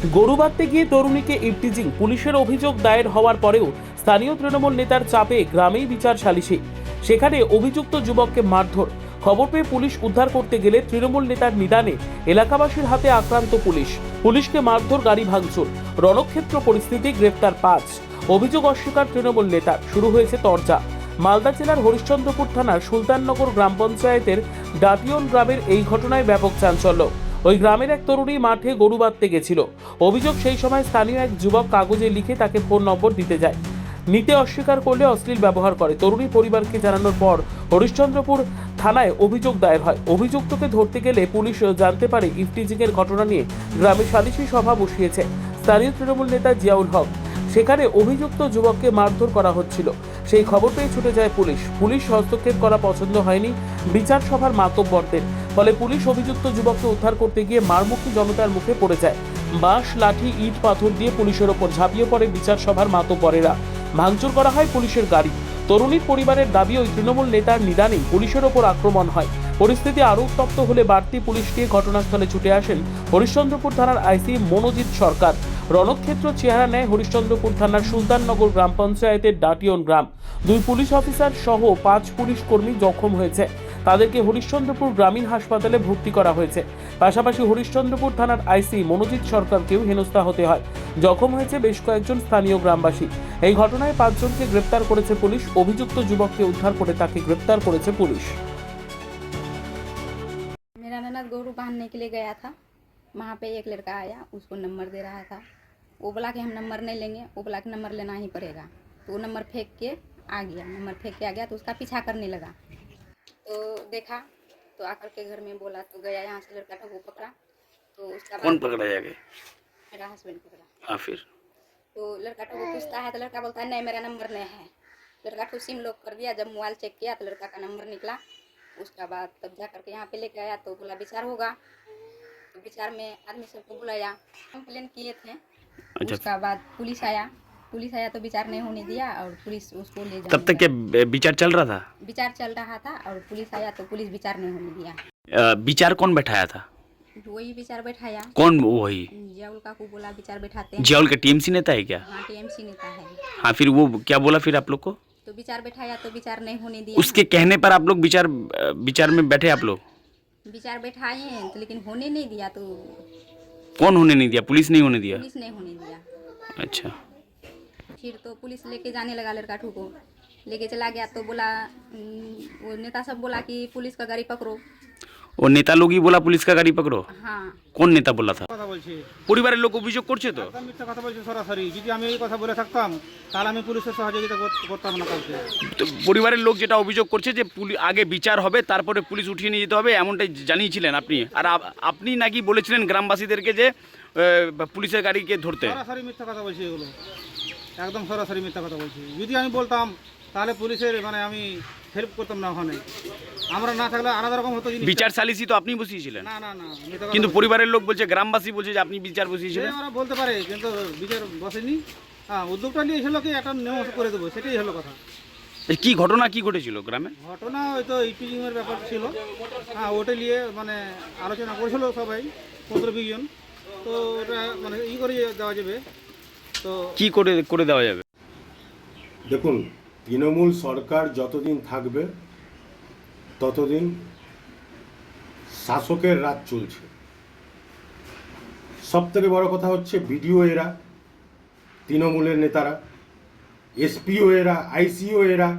গরু বাঁধতে গিয়ে তরুণীকে ইভটিজিং, পুলিশের অভিযোগ দায়ের হওয়ার পরেও স্থানীয় তৃণমূল নেতার চাপে গ্রামেই বিচার সালিশি। সেখানে অভিযুক্ত যুবককে মারধর। খবর পেয়ে পুলিশ উদ্ধার করতে গেলে তৃণমূল নেতার নিদানে এলাকাবাসীর হাতে আক্রান্ত পুলিশ। পুলিশকে মারধর, গাড়ি ভাঙচুর, রণক্ষেত্র পরিস্থিতি, গ্রেপ্তার 5। অভিযোগ অস্বীকার তৃণমূল নেতার। শুরু হয়েছে তরজা। মালদা জেলার হরিশ্চন্দ্রপুর থানার সুলতাননগর গ্রাম পঞ্চায়েতের ডাটিয়ন গ্রামের এই ঘটনায় ব্যাপক চাঞ্চল্য। ওই গ্রামের এক তরুণী মাঠে গরু বাঁধতে গেছিল। অভিযোগ, সেই সময় স্থানীয় এক যুবক কাগজে লিখে তাকে ফোন নম্বর দিতে যায়। নিতে অস্বীকার করলে অশ্লীল ব্যবহার করে। তরুণী পরিবারকে জানানোর পর হরিশ্চন্দ্রপুর থানায় অভিযোগ দায়ের হয়। অভিযুক্তকে ধরতে গেলে পুলিশ জানতে পারে ইভটিজিংয়ের ঘটনা নিয়ে গ্রামে সালিশি সভা বসিয়েছে স্থানীয় তৃণমূল নেতা জিয়াউল হক। সেখানে অভিযুক্ত যুবককে মারধর করা হচ্ছিল। সেই খবর পেয়ে ছুটে যায় পুলিশ। পুলিশ হস্তক্ষেপ করা পছন্দ হয়নি বিচার সভার মাতব্বরদের। ফলে পুলিশ অভিযুক্ত যুবককে উদ্ধার করতে গিয়ে মারমুখী জনতার মুখে পড়ে যায়। বাঁশ, লাঠি, ইট, পাথর দিয়ে পুলিশের ওপর ঝাঁপিয়ে পড়ে বিচার সভার মাতব্বরেরা। ভাঙচুর করা হয় পুলিশের গাড়ি। তরুণীর পরিবারের দাবি, ওই তৃণমূল নেতার নিদানেই পুলিশের ওপর আক্রমণ হয়। পরিস্থিতি আরও উত্তপ্ত হলে বাড়তি পুলিশ নিয়ে ঘটনাস্থলে ছুটে আসেন হরিশ্চন্দ্রপুর থানার আইসি মনোজিৎ সরকার। রণক্ষেত্র চেহারা নেয় হরিশ্চন্দ্রপুর থানার সুলতাননগর গ্রাম পঞ্চায়েতের ডাটিয়ন গ্রাম। 2 পুলিশ অফিসার সহ 5 পুলিশ কর্মী জখম হয়েছে। তাদেরকে হরিশ্চন্দ্রপুর গ্রামীণ হাসপাতালে ভর্তি করা হয়েছে। পাশাপাশি হরিশ্চন্দ্রপুর থানার আইসি মনোজিৎ সরকারকেও হেনস্থা হতে হয়। জখম হয়েছে বেশ কয়েকজন স্থানীয় গ্রামবাসী। এই ঘটনায় 5 জনকে গ্রেপ্তার করেছে পুলিশ। অভিযুক্ত যুবককে উদ্ধার করে তাকে গ্রেপ্তার করেছে পুলিশ। मेरा ननद गोरू बांधने के लिए गया था। वहाँ पे एक लड़का आया, उसको नंबर दे रहा था। वो बोला कि हम नंबर नहीं लेंगे, वो बोला कि नंबर लेना ही पड़ेगा। तो वो नंबर फेंक के आ गया। नंबर फेंक के आ गया तो उसका पीछा करने लगा। तो देखा तो आकर के घर में बोला, तो गया यहाँ से लड़का ठगू पकड़ा। तो उसका कौन पकड़ा जाके? मेरा हस्बैंड पकड़ा। हाँ, फिर तो लड़का ठगू पूछता है तो लड़का बोलता है नहीं, मेरा नंबर नहीं है। लड़का को सिम लॉक कर दिया। जब मोबाइल चेक किया तो लड़का का नंबर निकला। उसका बाद तब जा करके यहाँ पे लेके आया तो बोला विचार होगा। तो विचार में आदमी सबको बुलाया, कंप्लेन किए थे। अच्छा। उसका बाद पुलिस आया तो विचार नहीं होने दिया और पुलिस उसको ले जाने तब तक क्या विचार चल रहा था? विचार चल रहा था और पुलिस आया तो पुलिस विचार नहीं होने दिया। विचार कौन बैठाया था? वही विचार बैठाया। कौन? वही जियाउल काकू बोला विचार बैठाते हैं। जियाउल के टीएमसी नेता है क्या? हाँ, टीएमसी नेता है। हाँ, फिर वो क्या बोला फिर आप लोग को? तो विचार बैठाया तो विचार नहीं होने दिया। उसके कहने पर आप लोग विचार में बैठे आप लोग? विचार बैठाए हैं तो लेकिन होने नहीं दिया। तो कौन होने नहीं दिया? पुलिस नहीं होने दिया? पुलिस नहीं होने दिया। अच्छा। फिर तो पुलिस लेके जाने लगा। लड़का ठुको लेके चला गया तो बोला वो नेता सब बोला कि पुलिस का गाड़ी पकड़ो। ও নেতা লোকই বলা পুলিশ কা গাড়ি পকড়ো? हाँ, কোন নেতা বলা था? কথা বলছি, পরিবারের লোক অভিযোগ করছে তো? একদম মিথ্যা কথা বলছি সরাসরি। যদি আমি এই কথা বলে থাকতাম তাহলে আমি পুলিশের সহযোগিতা করতাম না কাউকে। তো পরিবারের লোক যেটা অভিযোগ করছে যে আগে বিচার হবে, তারপরে পুলিশ উঠিয়ে নিয়ে যেতে হবে, এমনটাই জানিয়েছিলেন আপনি। আর আপনি নাকি বলেছিলেন গ্রামবাসীদেরকে যে পুলিশের গাড়িকে ধরতে। সরাসরি মিথ্যা কথা বলছি এগুলো, একদম সরাসরি মিথ্যা কথা বলছি। যদি আমি বলতাম তাহলে পুলিশের আমি হেল্প করতাম না। ওখানে আমরা না থাকলে আলাদা রকম হতো জিনিস। বিচার সালিসি তো আপনি বসিয়েছিলেন। না না না, মিথ্যা কথা কিন্তু বলছি। পরিবারের লোক বলছে, গ্রামবাসী বলছে যে আপনি বিচার বসিয়েছিলেন। ওরা বলতে পারে কিন্তু বিচার বসেনি। হ্যাঁ, উদ্যোগটা নিয়েছিল কি একটা নিয়ম করে দেবো, সেটাই হলো কথা। কি ঘটনা কি ঘটেছিল গ্রামে? ঘটনা হয়তো ইপিজিংয়ের ব্যাপার ছিল। হ্যাঁ, ওটা নিয়ে আলোচনা করেছিল সবাই, 15-20 জন। তো ওটা করে দেওয়া যাবে। তো কি করে দেওয়া যাবে? দেখুন, তৃণমূল সরকার যতদিন থাকবে ততদিন শাসকের রাজ চলছে। সবথেকে বড় কথা হচ্ছে বিডিও এরা, তৃণমূলের নেতারা, এসপিও এরা, আইসিও এরা,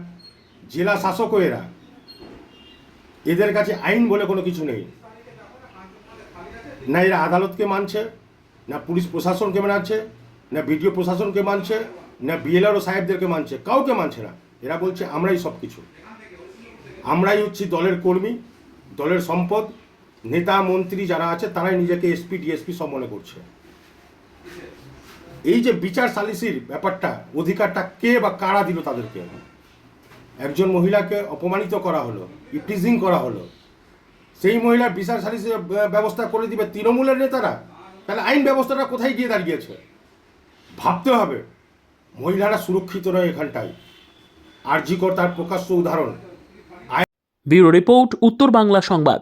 জেলা শাসকও এরা। এদের কাছে আইন বলে কোনো কিছু নেই। না এরা আদালতকে মানছে, না পুলিশ প্রশাসনকে মানছে, না বিডিও প্রশাসনকে মানছে, না বিএলআরও সাহেবদেরকে মানছে, কাউকে মানছে না। এরা বলছে আমরাই সব কিছু, আমরাই হচ্ছি দলের কর্মী, দলের সম্পদ। নেতা মন্ত্রী যারা আছে তারাই নিজেকে এসপি ডিএসপি সব মনে করছে। এই যে বিচার সালিসির ব্যাপারটা, অধিকারটা কে বা কারা দিল তাদেরকে? একজন মহিলাকে অপমানিত করা হলো, ইভটিজিং করা হলো, সেই মহিলার বিচার সালিসির ব্যবস্থা করে দিবে তৃণমূলের নেতারা। তাহলে আইন ব্যবস্থাটা কোথায় গিয়ে দাঁড়িয়েছে? ভাবতে হবে। মহিলারা সুরক্ষিত নয় এখানটায়। আরজি কর তার প্রকাশ্য উদাহরণ। ব্যুরো রিপোর্ট, উত্তর বাংলা সংবাদ।